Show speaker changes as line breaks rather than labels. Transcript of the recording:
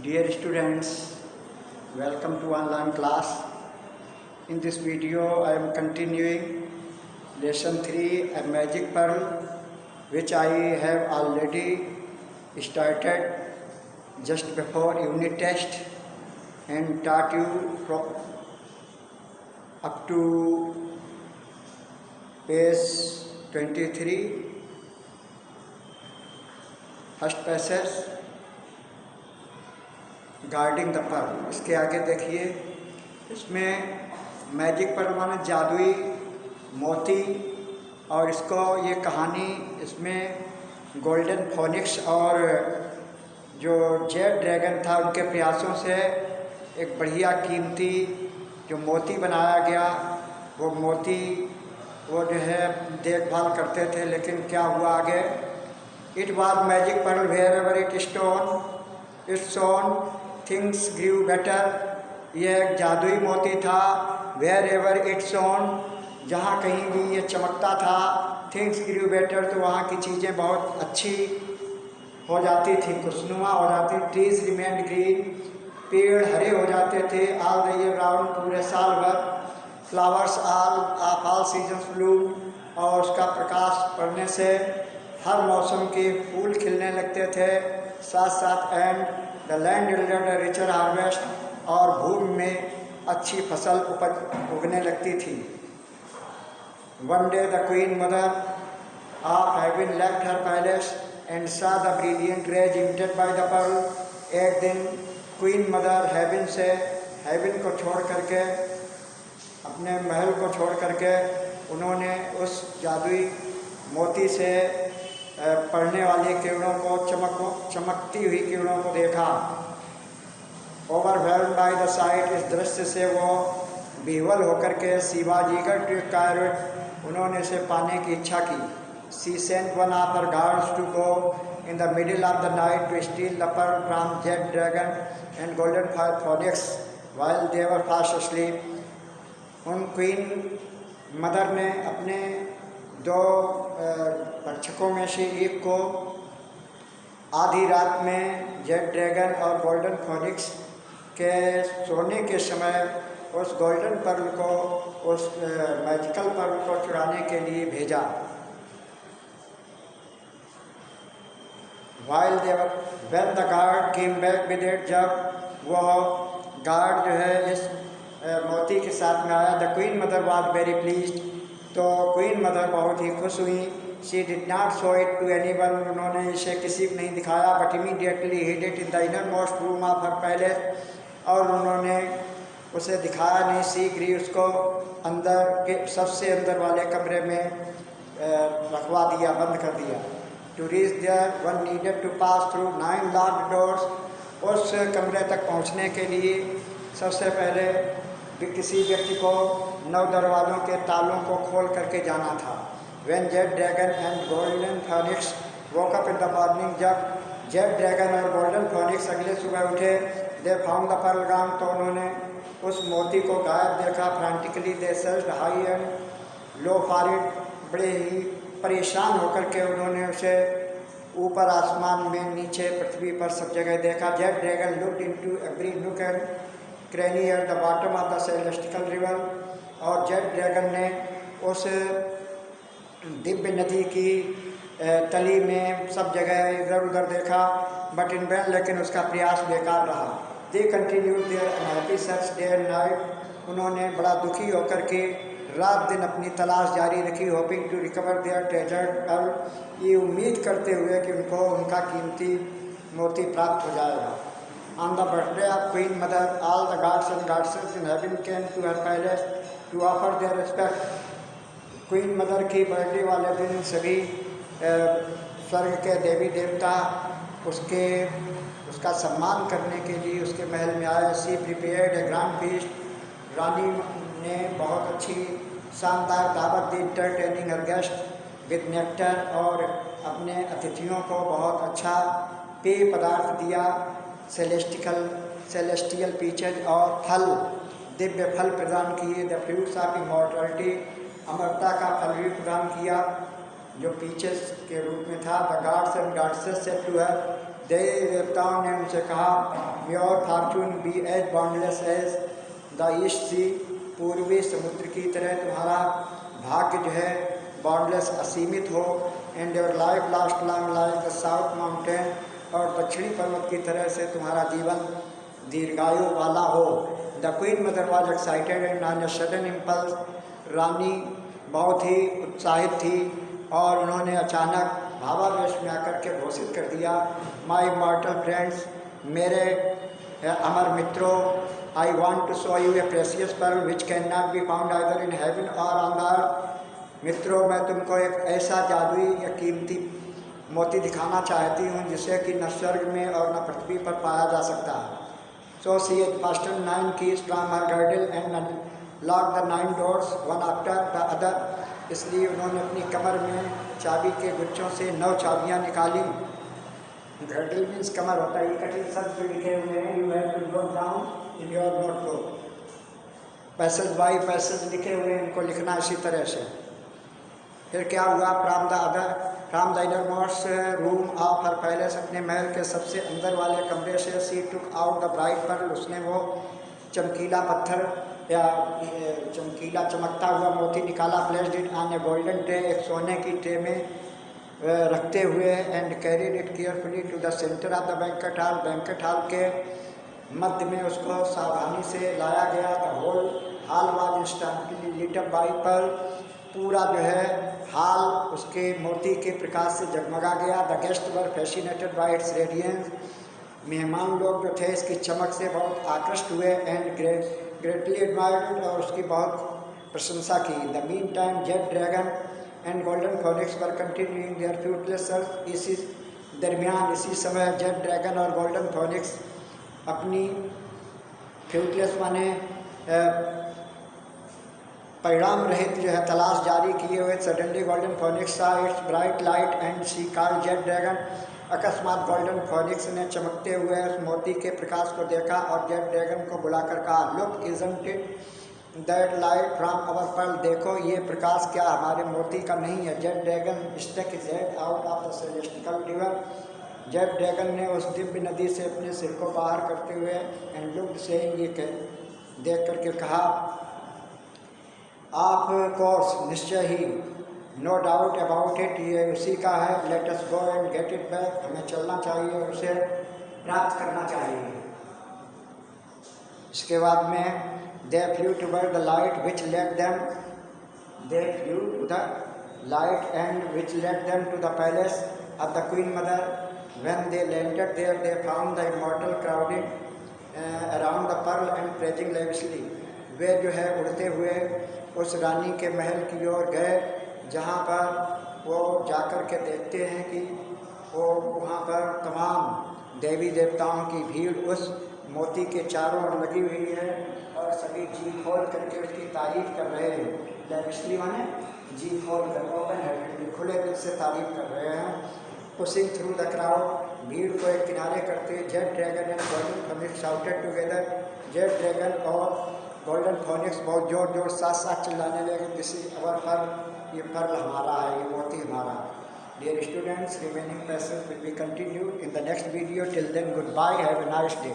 Dear students, welcome to online class. In this video, I am continuing lesson 3, a magic pearl, which I have already started just before unit test and taught you up to page 23, first passage, guarding the pearl. इसके आगे देखिए, इसमें magic Perl माने जादुई मोती, और इसको ये कहानी इसमें गोल्डन फोनिक्स और जो जेड ड्रैगन था उनके प्रयासों से एक बढ़िया कीमती जो मोती बनाया गया। वो मोती वो जो है देखभाल करते थे, लेकिन क्या हुआ आगे? It was magic pearl wherever it stone its shone things grew better. यह एक जादुई मोती था। वेयर एवर इट शोन, जहाँ कहीं भी ये चमकता था, थिंग्स ग्रीव बेटर, तो वहाँ की चीज़ें बहुत अच्छी हो जाती थी, खुशनुमा हो जाती। ट्रीज रिमेंड ग्रीन, पेड़ हरे हो जाते थे। ऑल द ईयर राउंड, पूरे साल भर। फ्लावर्स ऑल सीजन्स ब्लूम, और उसका प्रकाश पड़ने से हर मौसम के फूल खिलने लगते थे। साथ साथ and the land yielded a richer harvest, और भूमि में अच्छी फसल उगने लगती थी। One day the queen mother of heaven left her palace and saw the brilliant rays emitted by the pearl. एक दिन क्वीन मदर हेवन को छोड़ करके, अपने महल को छोड़ करके, उन्होंने उस जादुई मोती से पड़ने वाली किरणों को, चमकती हुई किरणों को देखा। ओवरवेल्ड बाय द साइट, इस दृश्य से वो विह्वल होकर के शिवाजीगढ़ टू कार्ड, उन्होंने इसे पाने की इच्छा की। She sent one of her guards to go in the middle of the night to steal the pearl from Jade dragon and golden Phoenix while they were fast asleep. उन queen mother ने अपने दो रक्षकों में से एक को आधी रात में जेड ड्रैगन और गोल्डन फोनिक्स के सोने के समय उस गोल्डन पर्ल को, उस मैजिकल पर्ल को चुराने के लिए भेजा। While there when the guard came back with it, जब वह गार्ड जो है इस मोती के साथ में आया, the queen mother was very pleased, तो क्वीन मदर बहुत ही खुश हुई। She did not show it to anyone, उन्होंने इसे किसी को नहीं दिखाया। But immediately hid it in the innermost room of her palace, और उन्होंने उसे दिखाया नहीं। शीघ्र ही उसको अंदर के सबसे अंदर वाले कमरे में रखवा दिया, बंद कर दिया। To reach there one needed to pass through 9 locked doors, उस कमरे तक पहुंचने के लिए सबसे पहले किसी व्यक्ति को 9 दरवाज़ों के तालों को खोल करके जाना था। When Jade dragon and golden Phoenix woke up in the morning, जब जेड ड्रैगन और गोल्डन फोनिक्स अगले सुबह उठे, they found the pearl gone, तो उन्होंने उस मोती को गायब देखा। Frantically they searched high and low for it, बड़े ही परेशान होकर के उन्होंने उसे ऊपर आसमान में, नीचे पृथ्वी पर, सब जगह देखा। Jade Dragon looked into every nook and cranny at the bottom of the celestial river, और जेड ड्रैगन ने उस दिव्य नदी की तली में सब जगह इधर उधर देखा। बट इन वैन, लेकिन उसका प्रयास बेकार रहा। They continued their unhappy search day and night, उन्होंने बड़ा दुखी होकर के रात दिन अपनी तलाश जारी रखी। Hoping to recover their treasured pearl, ये उम्मीद करते हुए कि उनको उनका कीमती मोती प्राप्त हो जाएगा। On the birthday of Queen Mother, all the gods and goddesses in heaven came to her palace to offer their respect. Queen mother की बर्थडे वाले दिन सभी स्वर्ग के देवी देवता उसका सम्मान करने के लिए उसके महल में आए। She prepared a grand feast, रानी ने बहुत अच्छी शानदार दावत दी। Entertaining her guest with nectar, और अपने अतिथियों को बहुत अच्छा पेय पदार्थ दिया। सेलेस्टियल पीचेज, और फल, दिव्य फल प्रदान किए। द फ्रूट्स ऑफ इमॉर्टलिटी, अमरता का फल भी प्रदान किया जो पीचेस के रूप में था। The gods and goddesses said to her, देवी देवताओं ने उनसे कहा, your fortune be as boundless as the east sea, पूर्वी समुद्र की तरह तुम्हारा भाग्य जो है बाउंडलेस असीमित हो, and your life last long like the south mountain, और दक्षिणी पर्वत की तरह से तुम्हारा जीवन दीर्घायु वाला हो। The queen mother was excited and on a sudden impulse, रानी बहुत ही उत्साहित थी और उन्होंने अचानक भावावेश में आकर के घोषित कर दिया, माई मॉर्टल फ्रेंड्स, मेरे अमर मित्रों, I want to show you a precious pearl which can not be found either in heaven और ऑन द अर्थ। मित्रों, मैं तुमको एक ऐसा जादुई या कीमती मोती दिखाना चाहती हूँ जिसे कि न स्वर्ग में और न पृथ्वी पर पाया जा सकता। So she had fastened 9 keys from her girdle and locked the 9 doors one after the other। इसलिए उन्होंने अपनी कमर में चाबी के गुच्छों से 9 चाबियाँ निकाली। घर्डल मीन्स कमर होता है। ये कठिन शब्द जो लिखे हुए हैं, you have to note down in your notebook. Passage by passage लिखे हुए हैं, इनको लिखना इसी तरह से। फिर क्या हुआ, from the innermost room of her palace, अपने महल के सबसे अंदर वाले कमरे से, she took out the bright pearl, उसने वो चमकीला पत्थर या चमकीला चमकता हुआ मोती निकाला। Placed it on a golden tray, एक सोने की ट्रे में रखते हुए, and carried it carefully to the centre of the banquet hall, banquet hall के मध्य में उसको सावधानी से लाया गया। The whole hall was instantly lit up by pearl, पूरा जो है हाल उसके मोती के प्रकाश से जगमगा गया। The guests were fascinated by its radiance, मेहमान लोग जो थे इसकी चमक से बहुत आकृष्ट हुए। एंड ग्रेटली एडमायर्ड, और उसकी बहुत प्रशंसा की। The meantime jade dragon and golden phoenix were continuing their fruitless search, इसी दरमियान इसी समय जेड ड्रैगन और गोल्डन फोनिक्स अपनी फ्रूटलेस माने परिणाम रहित जो है तलाश जारी किए हुए। Suddenly golden phoenix saw its bright light and she called jade dragon, अकस्मात गोल्डन फोनिक्स ने चमकते हुए उस मोती के प्रकाश को देखा और जेड ड्रैगन को बुलाकर कहा, look isn't it that light from our pearl, देखो ये प्रकाश क्या हमारे मोती का नहीं है। Jade dragon stuck his head out of the celestial river, jade dragon ने उस दिव्य नदी से अपने सिर को बाहर करते हुए एंड लुक्ड सेइंग, ये देख करके कहा, ऑफ कोर्स, निश्चय ही, नो डाउट अबाउट इट, ये उसी का है। Let us go and get it back, हमें चलना चाहिए और उसे प्राप्त करना चाहिए। इसके बाद में they flew toward the light which led them, they flew to the light and which led them to the palace of the queen mother. When they landed there they found the immortal crowded around the pearl and praising lavishly, वे जो है उड़ते हुए उस रानी के महल की ओर गए, जहाँ पर वो जाकर के देखते हैं कि वो वहाँ पर तमाम देवी देवताओं की भीड़ उस मोती के चारों ओर लगी हुई है और सभी जी खोल करके उसकी तारीफ कर रहे हैं। लेविशली माने जी खोल कर, ओपन है, खुले दिल से तारीफ कर रहे हैं। पुशिंग थ्रू द क्राउड, भीड़ को एक किनारे करते, Z dragon and golden phoenix shouted together, Z dragon और गोल्डन फोनिक्स बहुत जोर जोर साथ साथ चिल्लाने लगे, किसी अवर पर, ये पर्ल हमारा है, ये मोती हमारा। Dear students, remaining passage will be continued in the next video. Till then, goodbye, have a nice day.